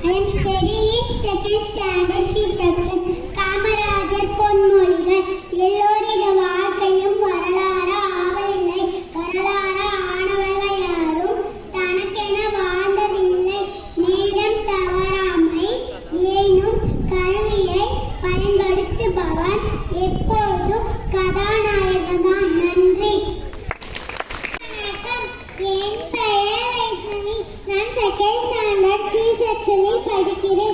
I am studying second standard C section. Kamarajar பொன்மொழிகள். எல்லோரிட வாழ்க்கையும் வரலாறு ஆவதில்லை. வரலாறு ஆனவர்கள் யாரும் தனக்கென வாழ்ந்ததில்லை. நேரம் தவறாமை ஏனும் கருவியை பயன்படுத்துபவன் எப்போதும் கதாநாயகன்தான். நன்றி. என் பெயர் வைஷ்ணவி. நான் செகண்ட் ஸ்டாண்டர்ட் சி செக்ஷனில் படிக்கிறேன்.